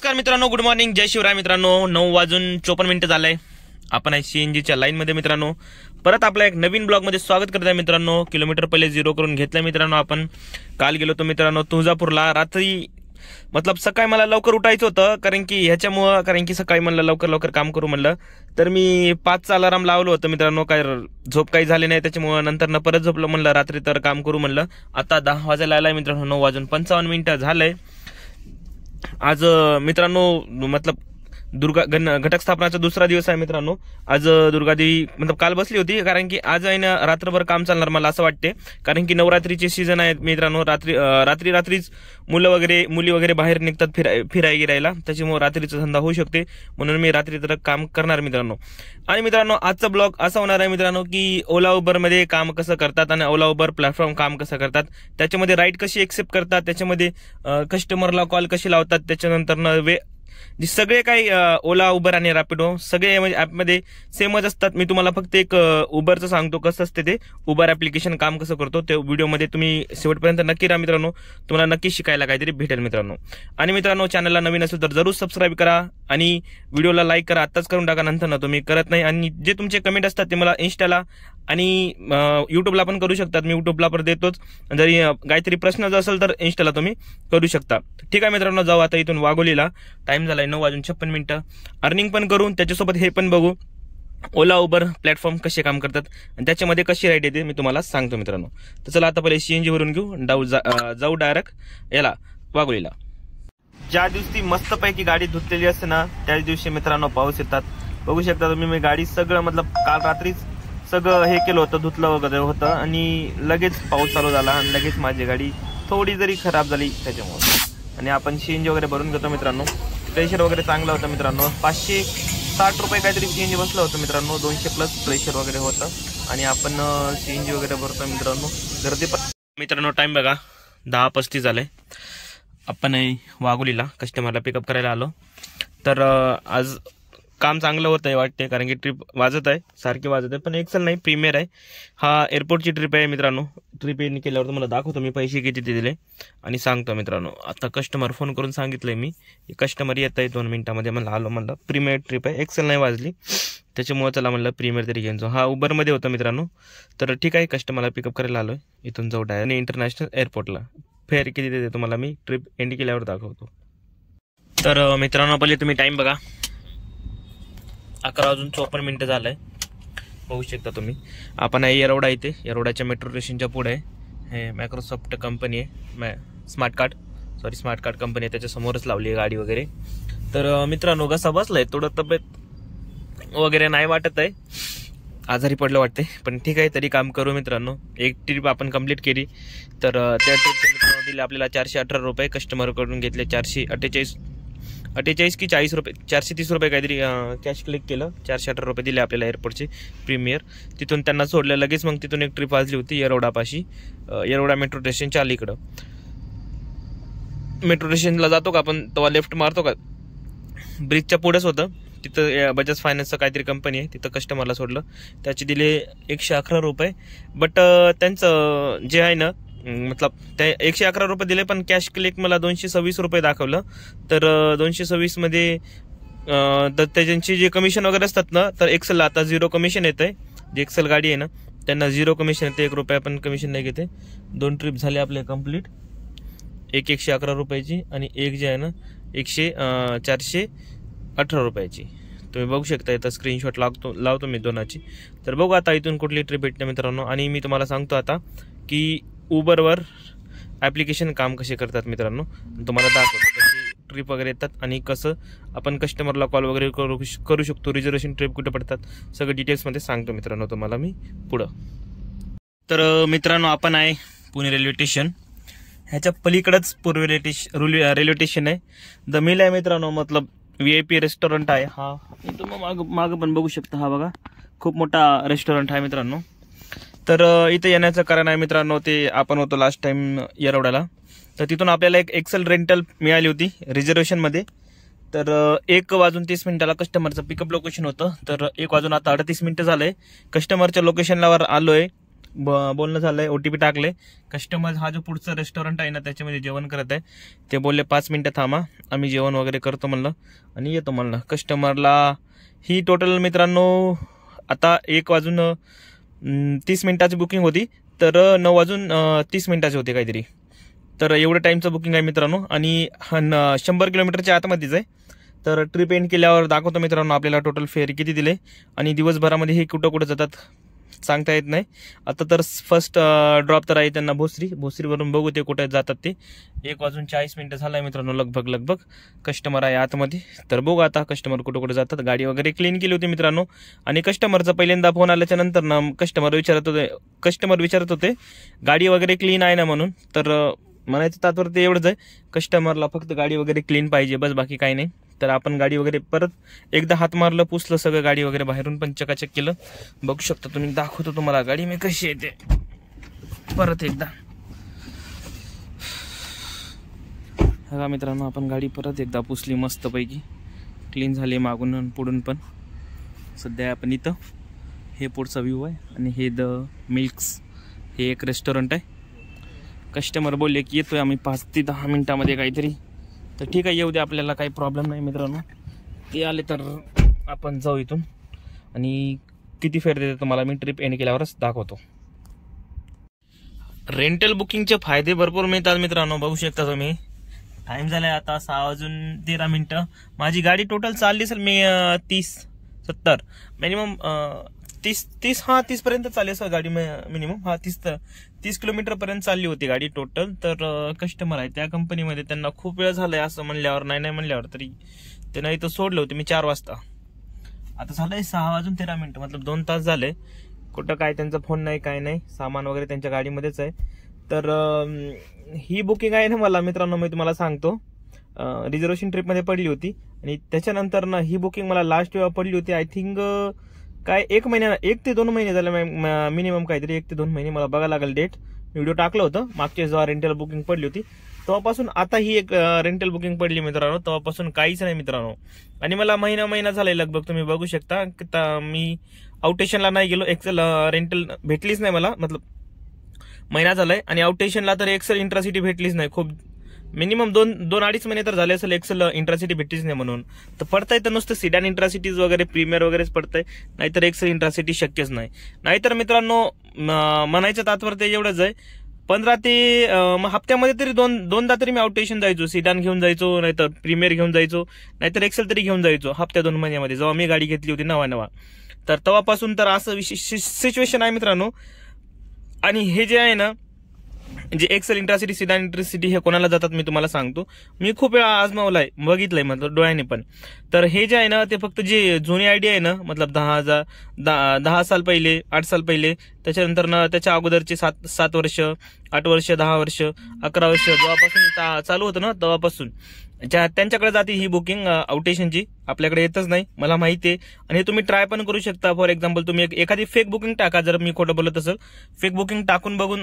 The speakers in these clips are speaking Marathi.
नमस्कार मित्रांनो, गुड मॉर्निंग, जय शिवराय मित्रांनो. 9:54 झालंय. आपण आहे सीएनजीच्या लाईन मध्ये मित्रांनो. परत आपल्या एक नवीन ब्लॉग मध्ये स्वागत करत आहे मित्रांनो. किलोमीटर पहिले 0 करून घेतलं मित्रांनो. आपण काल गेलो होतो मित्रांनो तुळजापूरला. रात्री सकाळी मला लवकर उठायचं होतं, कारण की सकाळी म्हणलं लवकर काम करू म्हणलं. तर मी 5चा अलार्म लावलं होतं मित्रांनो. काय झोप काही झाली नाही, त्याच्यामुळे नंतर परत झोपलो म्हणलं. रात्री तर काम करू म्हणलं. आता 10 वाजायला आलाय मित्रांनो. 9:55 झालंय. आज मित्रांनो दुर्गा घटक स्थापनाचा दुसरा दिवस आहे मित्रांनो. आज दुर्गादेवी काल बसली होती, कारण की आज आहे ना रात्रभर काम चालणार मला असं वाटते. कारण की नवरात्रीचे सीझन आहेत मित्रांनो. रात्रीच मुली वगैरे बाहेर निघतात फिरायला गिरायला, त्याच्यामुळे रात्रीचा धंदा होऊ शकते. म्हणून मी रात्री तर काम करणार मित्रांनो. आणि मित्रांनो आजचा ब्लॉग असा होणार आहे मित्रांनो की ओला उबर मध्ये काम कसं करतात आणि ओला उबर प्लॅटफॉर्म काम कसं करतात, त्याच्यामध्ये राईड कशी एक्सेप्ट करतात, त्याच्यामध्ये कस्टमरला कॉल कशी लावतात, त्याच्यानंतर सगळे काही ओला उबर आणि रॅपिडो सगळे म्हणजे ऍपमध्ये सेमच असतात. मी तुम्हाला फक्त एक उबरचं सांगतो कसं असते ते उबर ऍप्लिकेशन काम कसं करतो. ते व्हिडिओमध्ये तुम्ही शेवटपर्यंत नक्की राहा मित्रांनो. तुम्हाला नक्की शिकायला काहीतरी भेटेल मित्रांनो. आणि मित्रांनो चॅनलला नवीन असेल तर जरूर सबस्क्राईब करा आणि व्हिडिओला लाईक करा. आत्ताच करून टाका, नंतर ना तुम्ही करत नाही. आणि जे तुमचे कमेंट असतात ते मला इन्स्टाला आणि युट्यूबला पण करू शकतात. मी युट्यूबला पण देतोच. जरी काहीतरी प्रश्न जर असेल तर इन्स्टाला तुम्ही करू शकता. ठीक आहे मित्रांनो, जाऊ आता इथून वाघोलीला. टाइम झालाय 9:56. अर्निंग पण करू, त्याच्यासोबत हे पण बघू ओला उबर प्लॅटफॉर्म कसे काम करतात आणि त्याच्यामध्ये कशी राईड येते मी तुम्हाला सांगतो मित्रांनो. तर चला आता पहिले सीएनजी भरून घेऊ, जाऊ डायरेक्ट याला वाघोलीला. ज्या दिवशी मस्तपैकी गाडी धुतलेली असते ना त्याच दिवशी मित्रांनो पाऊस येतात. बघू शकता तुम्ही. मी गाडी सगळं काल रात्रीच सगळं हे केलं होतं, धुतलं वगैरे होतं आणि लगेच पाऊस चालू झाला आणि लगेच माझी गाडी थोडी जरी खराब झाली त्याच्यामुळे. आणि आपण सीएनजी वगैरे भरून घेतो मित्रांनो. प्रेशर वगैरे चांगलं होतं मित्रांनो. 560 रुपये काहीतरी सीएनजी बसलं होतं मित्रांनो. 200+ प्रेशर वगैरे होतं. आणि आपण सीएनजी वगैरे भरतो मित्रांनो. गर्दी पण मित्रांनो टाइम बघा 10:35 झालंय. आपण वाघोलीला कस्टमरला पिकअप करायला आलो. तर आज काम चांगलं होत आहे वाटते, कारण की ट्रिप वाजत आहे, सारखी वाजत आहे. पण एक्सेल नाही, प्रीमियर आहे. हा एअरपोर्टची ट्रिप आहे मित्रांनो. ट्रिप केल्यावर तुम्हाला दाखवतो मी पैसे किती दिले आणि सांगतो मित्रांनो. आता कस्टमर फोन करून सांगितलंय मी, कस्टमर येत आहे 2 मिनिटामध्ये. मला आलो म्हणलं प्रीमियर ट्रिप आहे, एक्सेल नाही वाजली, त्याच्यामुळे चला म्हणलं प्रीमियर तरी घेऊन जाऊ. हा उबरमध्ये होतं मित्रांनो. तर ठीक आहे, कस्टमरला पिकअप करायला आलोय. इथून जाऊ डायरेक्ट इंटरनॅशनल एअरपोर्टला. फेअर किती देते तुम्हाला मी ट्रिप एंड केल्यावर दाखवतो. तर मित्रांनो पहिले तुम्ही टाइम बघा, 11:54 झालंय. बघू शकता तुम्ही. आपण आहे येरवडा इथे. येरवड्याच्या मेट्रो स्टेशनच्या पुढे हे मायक्रोसॉफ्ट कंपनी आहे, स्मार्ट कार्ड कंपनी आहे, त्याच्या समोरच लावली आहे गाडी वगैरे. तर मित्रांनो कसा बसलाय, थोडं तब्येत वगैरे नाही वाटत आहे, आजारी पडलं वाटते. पण ठीक आहे, तरी काम करू मित्रांनो. एक ट्रिप आपण कंप्लीट केली. तर त्या ट्रिपचे मित्रांनो दिले आपल्याला 418 रुपये. कस्टमरकडून घेतले 448 की 40 रुपये, 430 रुपये काहीतरी कॅश क्लिक केलं. 418 रुपये दिले आपल्याला एअरपोर्टचे प्रीमियर. तिथून त्यांना सोडलं लगेच. मग तिथून एक ट्रिप वाजली होती येरवडापाशी, येरवडा मेट्रो स्टेशनच्या अलीकडं. मेट्रो स्टेशनला जातो का आपण तेव्हा लेफ्ट मारतो का, ब्रिजच्या पुढेच होतं. तिथं बजाज फायनान्सचं काहीतरी कंपनी आहे, तिथं कस्टमरला सोडलं. त्याचे दिले 111 रुपये. बट त्यांचं जे आहे ना ते 111 रुपये दिले, पण कॅश क्लिक मला 226 रुपये दाखवलं. तर 226 मध्ये त्यांची जे कमिशन वगैरे असतात ना, तर एक्सेलला आता 0 कमिशन येत आहे. जे एक्सेल गाडी आहे ना त्यांना 0 कमिशन येते. 1 रुपया पण कमिशन नाही घेते. 2 ट्रिप झाले आपले कम्प्लीट. एक 111 रुपयाची आणि एक जे आहे ना 418 रुपयाची. तुम्ही बघू शकता, इथं स्क्रीनशॉट लावतो मी दोनाची. तर बघू आता इथून कुठली ट्रिप भेटते मित्रांनो. आणि मी तुम्हाला सांगतो आता की उबरवर ॲप्लिकेशन काम कसे करतात मित्रांनो. तुम्हाला दाखवतो कशी ट्रिप वगैरे येतात आणि कसं आपण कस्टमरला कॉल वगैरे करू शकतो. रिझर्वेशन ट्रिप कुठे पडतात सगळं डिटेल्समध्ये सांगतो मित्रांनो तुम्हाला मी पुढं. तर मित्रांनो आपण आहे पुणे रेल्वे स्टेशन. ह्याच्या पलीकडेच पूर्व रेल्वे स्टेशन आहे. द मिल आहे मित्रांनो. VIP रेस्टॉरंट आहे. हा इथं मागं पण बघू शकता. हा बघा खूप मोठा रेस्टॉरंट आहे मित्रांनो. तर इथे येण्याचं कारण आहे मित्रांनो, ते आपण होतो लास्ट टाइम येरवड्याला. तर तिथून आपल्याला एक एक्सेल रेंटल मिळाली होती रिझर्वेशनमध्ये. तर 1:30 कस्टमरचं पिकअप लोकेशन होतं. तर 1:38 झालंय. कस्टमरच्या लोकेशनला आलोय बोलणं झालंय, OTP टाकले. कस्टमर हा जो पुढचा रेस्टॉरंट आहे ना त्याच्यामध्ये जेवण करत आहे, ते बोलले 5 मिनिटं थांबा, आम्ही जेवण वगैरे करतो म्हणलं आणि येतो म्हणलं. कस्टमरला ही टोटल मित्रांनो आता 1:30 मिनिटाची बुकिंग होती, तर 9:30 मिनिटाची होती काहीतरी. तर एवढं टाईमचं बुकिंग आहे मित्रांनो आणि 100 किलोमीटरच्या आतमध्येच आहे. तर ट्रिप एंड केल्यावर दाखवतो मित्रांनो आपल्याला टोटल फेअर किती दिले आणि दिवसभरामध्ये हे कुठं कुठं जातात सांगता येत नाही. आता तर फर्स्ट ड्रॉप तर आहे त्यांना भोसरीवरून बघू ते कुठे जातात ते. 1:40 झालाय मित्रांनो लगभग कस्टमर आहे आतमध्ये. तर बघू आता कस्टमर कुठं कुठे जातात. गाडी वगैरे क्लीन केली होती मित्रांनो आणि कस्टमरचा पहिल्यांदा फोन आल्याच्या नंतर ना कस्टमर विचारत होते गाडी वगैरे क्लीन आहे ना म्हणून. तर म्हणायचं तात्पर्य एवढंच आहे, कस्टमरला फक्त गाडी वगैरे क्लीन पाहिजे बस, बाकी काही नाही. तर आपण गाडी वगैरे परत एकदा हात मारलं, पुसलं सगळं, गाडी वगैरे बाहेरून पण चकाचक केलं. बघू शकता तुम्ही, दाखवतो तुम्हाला गाडी मी कशी येते परत एकदा. हा मित्रांनो आपण गाडी परत एकदा पुसली मस्तपैकी, क्लीन झाली मागून आणि पुढून पण. सध्या आपण इथं, हे पुढचा व्ह्यू आहे आणि हे द मिल्क्स, हे एक रेस्टॉरंट आहे. कस्टमर बोलले की येतोय आम्ही 5 ते 10 मिनिटामध्ये काहीतरी. तर ठीक आहे, येऊ दे, आपल्याला काही प्रॉब्लेम नाही मित्रांनो. ते आले तर आपण जाऊ इथून आणि किती फेअर देते तुम्हाला मी ट्रिप एंड केल्यावरच दाखवतो. रेंटल बुकिंगचे फायदे भरपूर मिळतात मित्रांनो. बघू शकता तुम्ही, टाइम झालाय आता 6:13. माझी गाडी टोटल चालली असेल मी 30-70 मिनिमम 30 पर्यंत चालली असेल गाडी मिनिमम. 30 किलोमीटर पर्यंत चालली होती गाडी टोटल. तर कस्टमर आहे त्या कंपनीमध्ये, त्यांना खूप वेळ झालाय असं म्हणल्यावर, नाही म्हणल्यावर तरी त्यांना इथं सोडलं होतं मी 4 वाजता. आता झालंय 6:13 मतलब 2 तास झाले. कुठं काय त्यांचा फोन नाही, काय नाही, सामान वगैरे त्यांच्या गाडीमध्येच आहे. तर ही बुकिंग आहे ना मला मित्रांनो, मी तुम्हाला सांगतो, रिझर्वेशन ट्रिपमध्ये पडली होती आणि त्याच्यानंतर ना ही बुकिंग मला लास्ट वेळा पडली होती आय थिंक काय 1 ते 2 महिने झाले मिनिमम, काहीतरी 1 ते 2 महिने. मला बघायला लागेल डेट, व्हिडिओ टाकलं होतं मागच्या जेव्हा रेंटल बुकिंग पडली होती तेव्हापासून आता ही एक रेंटल बुकिंग पडली मित्रांनो. तेव्हापासून काहीच नाही मित्रांनो आणि मला महिना झालाय लगभग. तुम्ही बघू शकता मी आउटस्टेशनला नाही गेलो, एक्सेल रेंटल भेटलीच नाही मला, मतलब महिना झालाय. आणि आउटस्टेशनला तर एक्सेल इंट्रासिटी भेटलीच नाही. खूप मिनिमम 2-2.5 महिने तर झाले असेल एक्सेल इंट्रासिटी भेटलीच नाही म्हणून. तर पडताय तर नुसतं सिडॅन इंट्रासिटीज वगैरे, प्रीमियर वगैरेच पडतंय, नाहीतर एक्सेल इंट्रासिटी शक्यच नाही. नाहीतर मित्रांनो म्हणायचं तात्पर्य एवढंच आहे, 15 ते हप्त्यामध्ये तरी दोनदा तरी मी आउटस्टेशन जायचो. सिडॅन घेऊन जायचो, नाहीतर प्रीमियर घेऊन जायचो, नाहीतर एक्सेल तरी घेऊन जायचो हप्त्या 2 महिन्यामध्ये, जेव्हा मी गाडी घेतली होती नवा. तर तेव्हापासून तर असं सिच्युएशन आहे मित्रांनो. आणि हे जे आहे ना, जे एक्सेल इंट्रासिटी, सिडॅन इंट्रासिटी, हे कोणाला जातात मी तुम्हाला सांगतो. मी खूप वेळा आजमावलाय, बघितलंय मतलब डोळ्याने पण. तर हे जे आहे ना ते फक्त जे जुनी आयडिया आहे ना, मतलब 10 साल पहिले, 8 साल पहिले, त्याच्यानंतर ना त्याच्या अगोदरचे 7 वर्ष, 8 वर्ष, 10 वर्ष, 11 वर्ष जेव्हापासून चालू होतं ना तेव्हापासून त्यांच्याकडे जाते ही बुकिंग आउटस्टेशनची. आपल्याकडे येतच नाही, मला माहिती आहे. आणि हे तुम्ही ट्राय पण करू शकता. फॉर एक्झाम्पल तुम्ही एखादी फेक बुकिंग टाका, जर मी खोटं बोलत असेल, फेक बुकिंग टाकून बघून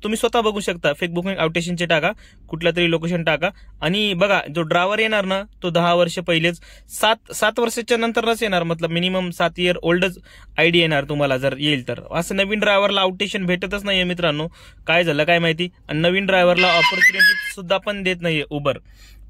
तुम्ही स्वतः बघू शकता. फेक बुकिंग आउटस्टेशनचे टाका, कुठल्या तरी लोकेशन टाका आणि बघा, जो ड्रायव्हर येणार ना तो 10 वर्ष पहिलेच, 7 वर्षाच्या नंतरच येणार, मतलब मिनिमम 7 इयर ओल्डच आयडी येणार तुम्हाला जर येईल तर. असं नवीन ड्रायव्हरला आउटस्टेशन भेटतच नाहीये मित्रांनो, काय झालं काय माहिती. आणि नवीन ड्रायव्हरला ऑपॉर्च्युनिटी सुद्धा पण देत नाहीये उबर.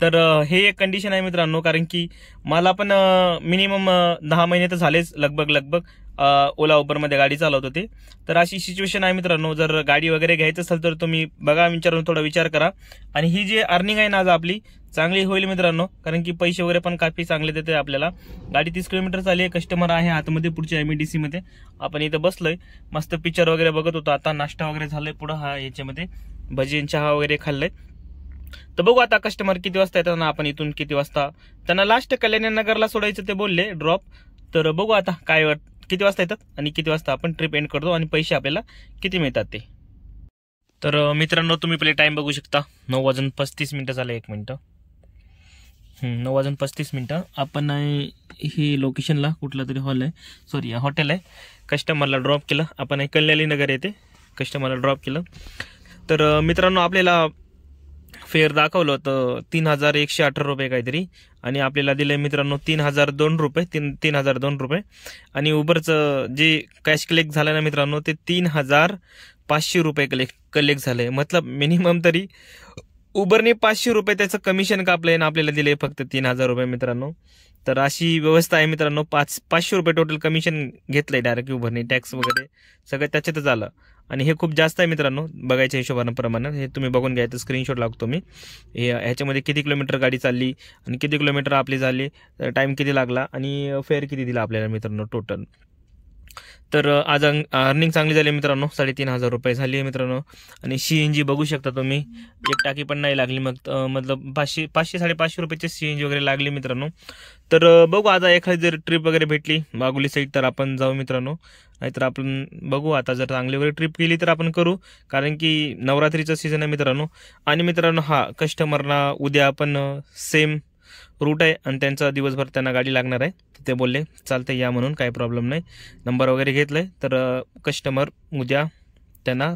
तर हे एक कंडिशन आहे मित्रांनो, कारण की मला पण मिनिमम 10 महिने तर झालेच लगभग ओला उबरमध्ये गाडी चालवत होते. तर अशी सिच्युएशन आहे मित्रांनो. जर गाडी वगैरे घ्यायचं असेल तर तुम्ही बघा, विचारून थोडा विचार करा. आणि ही जी अर्निंग आहे ना आज आपली चांगली होईल मित्रांनो, कारण की पैसे वगैरे पण काफी चांगले देते आपल्याला. गाडी 30 किलोमीटर चालली आहे, कस्टमर आहे आतमध्ये पुढच्या MEDC मध्ये. आपण इथं बसलोय, मस्त पिक्चर वगैरे बघत होतो. आता नाश्ता वगैरे झालाय पुढं, हा याच्यामध्ये भजी चहा वगैरे खाल्लंय. तर बघू आता कस्टमर किती वाजता येतात ना, आपण इथून किती वाजता त्यांना लास्ट कल्याणनगरला सोडायचं ते बोलले ड्रॉप. तर बघू आता काय किती वाजता येतात आणि किती वाजता आपण ट्रिप एंड करतो आणि पैसे आपल्याला किती मिळतात ते. तर मित्रांनो तुम्ही पहिले टाइम बघू शकता, 9:35 झाले. 1 मिनिट, 9:35. आपण ही लोकेशनला कुठला तरी हॉटेल आहे. कस्टमरला ड्रॉप केलं आपण, कल्याणी नगर येते, कस्टमरला ड्रॉप केलं. तर मित्रांनो आपल्याला फेअर दाखवलं होतं 3118 रुपये काहीतरी, आणि आपल्याला दिलं मित्रांनो 3002 रुपये, 3002 रुपये. आणि उबरचं जे कॅश कलेक्ट झालं ना मित्रांनो ते 3500 रुपये कलेक्ट झालंय. मतलब मिनिमम तरी उबरने 500 रुपये त्याचं कमिशन कापलंय ना आपल्याला दिले फक्त 3000 रुपये मित्रांनो. तर अशी व्यवस्था आहे मित्रांनो. 500 रुपये टोटल कमिशन घेतलंय डायरेक्ट उबरने, टॅक्स वगैरे सगळं त्याच्यातच आलं. आणि हे खूप जास्त आहे मित्रांनो बघायच्या हिशोबानं प्रमाणे. हे तुम्ही बघून घ्यायचं, स्क्रीनशॉट लागतो मी. ह्याच्यामध्ये किती किलोमीटर गाडी चालली आणि किती किलोमीटर आपली झाली, टाईम किती लागला आणि फेअर किती दिला आपल्याला मित्रांनो टोटल. तर आज अर्निंग चांगली झाली मित्रांनो, 3500 रुपये झाली आहे मित्रांनो. आणि CNG बघू शकता तुम्ही, एक टाकी पण नाही लागली, मग मतलब 500-550 रुपयाची CNG वगैरे लागली मित्रांनो. तर बघू आता एखादी जर ट्रिप वगैरे भेटली वाघोली साईड तर आपण जाऊ मित्रांनो, नाहीतर आपण बघू आता जर चांगली वगैरे ट्रिप केली तर आपण करू, कारण की नवरात्रीचा सीझन आहे मित्रांनो. आणि मित्रांनो हा कस्टमरना उद्या आपण सेम रूट आहे आणि त्यांचा दिवसभर त्यांना गाडी लागणार आहे. ते बोलले चालतं या म्हणून, काही प्रॉब्लेम नाही. नंबर वगैरे घेतलाय तर कस्टमर उद्या त्यांना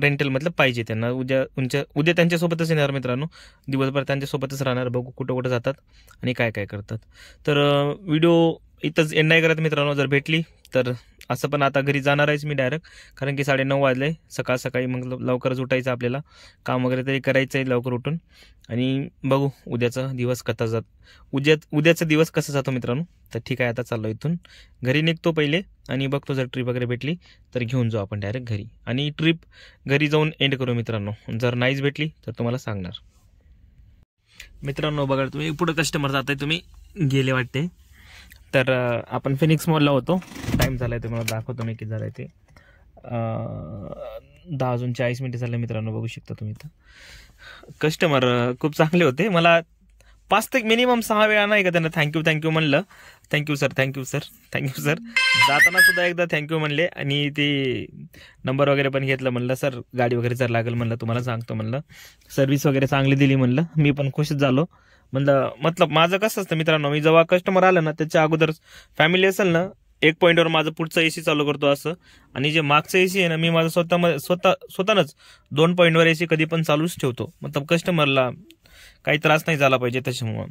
रेंटल मतलब पाहिजे, त्यांना उद्या त्यांच्यासोबतच येणार मित्रांनो, दिवसभर त्यांच्यासोबतच राहणार. बघू कुठं कुठं जातात आणि काय काय करतात. तर व्हिडिओ इथंच एंड नाही करत मित्रांनो. जर भेटली तर असं पण आता घरी जाणार आहेच मी डायरेक्ट, कारण की 9:30 वाजले सकाळी. मग लवकरच उठायचं आपल्याला, काम वगैरे तरी करायचं आहे लवकर उठून. आणि बघू उद्याचा दिवस कसा उद्याचा दिवस कसा जातो मित्रांनो. तर ठीक आहे, आता चाललो इथून घरी निघतो पहिले आणि बघतो जर ट्रिप वगैरे भेटली तर घेऊन जाऊ आपण डायरेक्ट घरी, आणि ट्रिप घरी जाऊन एंड करू मित्रांनो. जर नाहीच भेटली तर तुम्हाला सांगणार मित्रांनो. बघा तुम्ही पुढे कस्टमर जात आहे, तुम्ही गेले वाटते. तर आपण फिनिक्स मॉलला होतो, टाईम झाला आहे तुम्हाला दाखवतो मी किती झालं आहे ते. 10:40 झाले मित्रांनो, बघू शकता तुम्ही. तर कस्टमर खूप चांगले होते. मला 5 ते मिनिमम 6 वेळा नाही का त्यांना थँक्यू म्हणलं. Thank you sir. जाताना सुद्धा एकदा थँक्यू म्हणले आणि ते नंबर वगैरे पण घेतलं. म्हणलं सर गाडी वगैरे जर लागेल म्हणलं तुम्हाला सांगतो म्हणलं. सर्व्हिस वगैरे चांगली दिली म्हणलं. मी पण खुशच झालो म्हणलं. मतलब माझं कसं असतं मित्रांनो, मी जेव्हा कस्टमर आलं ना त्याच्या अगोदर फॅमिली असेल ना, एक पॉईंटवर माझं पुढचं AC चालू करतो असं, आणि जे मागचं AC आहे ना मी माझं स्वतःच 2 पॉईंटवर AC कधी पण चालूच ठेवतो. मतलब कस्टमरला काही त्रास नाही झाला पाहिजे त्याच्यामुळं.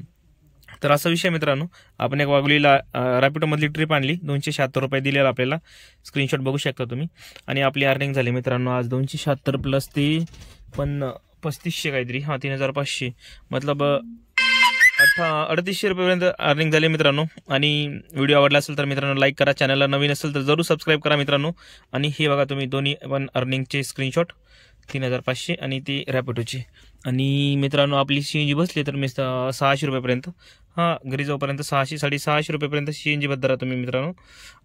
तर असा विषय मित्रांनो. आपण एक वाघोलीला रॅपिडोमधली ट्रिप आणली, 276 रुपये दिलेला आपल्याला, स्क्रीनशॉट बघू शकता तुम्ही. आणि आपली अर्निंग झाली मित्रांनो आज 276 प्लस ते पण 3500 काहीतरी, 3500, मतलब 3800 रुपयेपर्यंत अर्निंग झाली मित्रांनो. आणि व्हिडिओ आवडला असेल तर मित्रांनो लाईक करा, चॅनलला नवीन असेल तर जरूर सबस्क्राईब करा मित्रांनो. आणि हे बघा तुम्ही दोन्ही पण अर्निंगचे स्क्रीनशॉट, 3500 आणि ती रॅपिडोची. आणि मित्रांनो आपली CNG बसली तर मी 600 रुपयेपर्यंत, घरी जाऊपर्यंत 600-650 रुपयेपर्यंत CNG बद्दल राहतो मी मित्रांनो.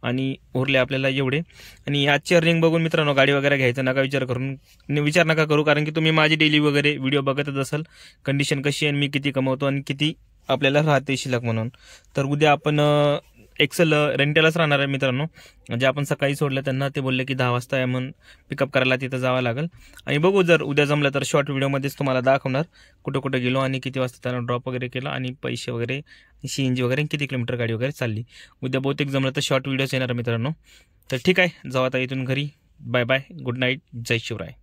आणि उरले आपल्याला एवढे. आणि आजची अर्निंग बघून मित्रांनो गाडी वगैरे घ्यायचं नका विचार नका करू, कारण की तुम्ही माझी डेली वगैरे व्हिडिओ बघतच असाल, कंडिशन कशी आहे, मी किती कमवतो आणि किती आपल्याला राहते शिल्लक म्हणून. तर उद्या आपण एक्सेल रेंटलच राहणार आहे मित्रांनो. म्हणजे आपण सकाळी सोडलं त्यांना, ते बोलले की 10 वाजता आहे म्हणून पिकअप करायला तिथं जावं लागेल. आणि बघू जर उद्या जमलं तर शॉर्ट व्हिडिओमध्येच तुम्हाला दाखवणार कुठं कुठं गेलो आणि किती वाजता त्यांना ड्रॉप वगैरे केलं आणि पैसे वगैरे, CNG वगैरे, किती किलोमीटर गाडी वगैरे चालली. उद्या बहुतेक जमलं तर शॉर्ट व्हिडिओज येणार मित्रांनो. तर ठीक आहे, जाऊ आता इथून घरी. बाय बाय, गुड नाईट, जय शिवराय.